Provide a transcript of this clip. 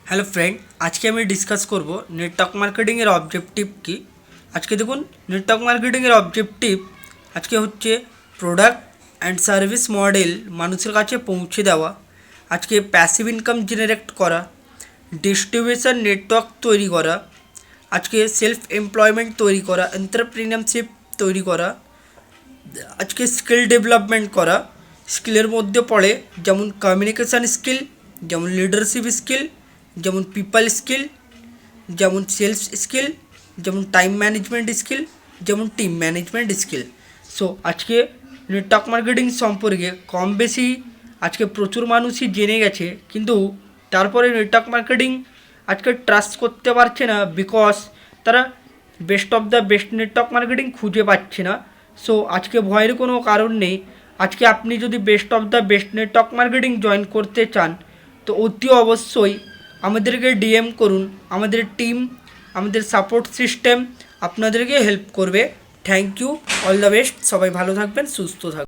Hello friend, আজকে আমি discuss করব নেটওয়ার্ক মার্কেটিংয়ের অবজেক্টিভ কী। আজকে দেখুন, নেটওয়ার্ক মার্কেটিংয়ের অবজেক্টিভ আজকে হচ্ছে প্রোডাক্ট অ্যান্ড সার্ভিস মডেল মানুষের কাছে পৌঁছে দেওয়া, আজকে প্যাসিভ ইনকাম জেনারেট করা, ডিস্ট্রিবিউশন নেটওয়ার্ক তৈরি করা, আজকে সেলফ এমপ্লয়মেন্ট তৈরি করা, এন্টারপ্রিনারশিপ তৈরি করা, আজকে স্কিল ডেভেলপমেন্ট করা। স্কিলের মধ্যে পড়ে যেমন কমিউনিকেশান স্কিল, যেমন লিডারশিপ স্কিল, যেমন পিপল স্কিল, যেমন সেলস স্কিল, যেমন টাইম ম্যানেজমেন্ট স্কিল, যেমন টিম ম্যানেজমেন্ট স্কিল। সো আজকে নেটওয়ার্ক মার্কেটিং সম্পর্কে কম বেশি আজকে প্রচুর মানুষই জেনে গেছে, কিন্তু তারপরে নেটওয়ার্ক মার্কেটিং আজকে ট্রাস্ট করতে পারছে না, বিকজ তারা best of the best network marketing খুঁজে পাচ্ছে না। সো আজকে ভয়ের কোনো কারণ নেই। আজকে আপনি যদি best of the best network marketing join করতে চান, তো অতি অবশ্যই আমাদেরকে ডিএম করুন। আমাদের টিম, আমাদের সাপোর্ট সিস্টেম আপনাদেরকে হেল্প করবে। Thank you, all the best. সবাই ভালো থাকবেন, সুস্থ থাকবেন।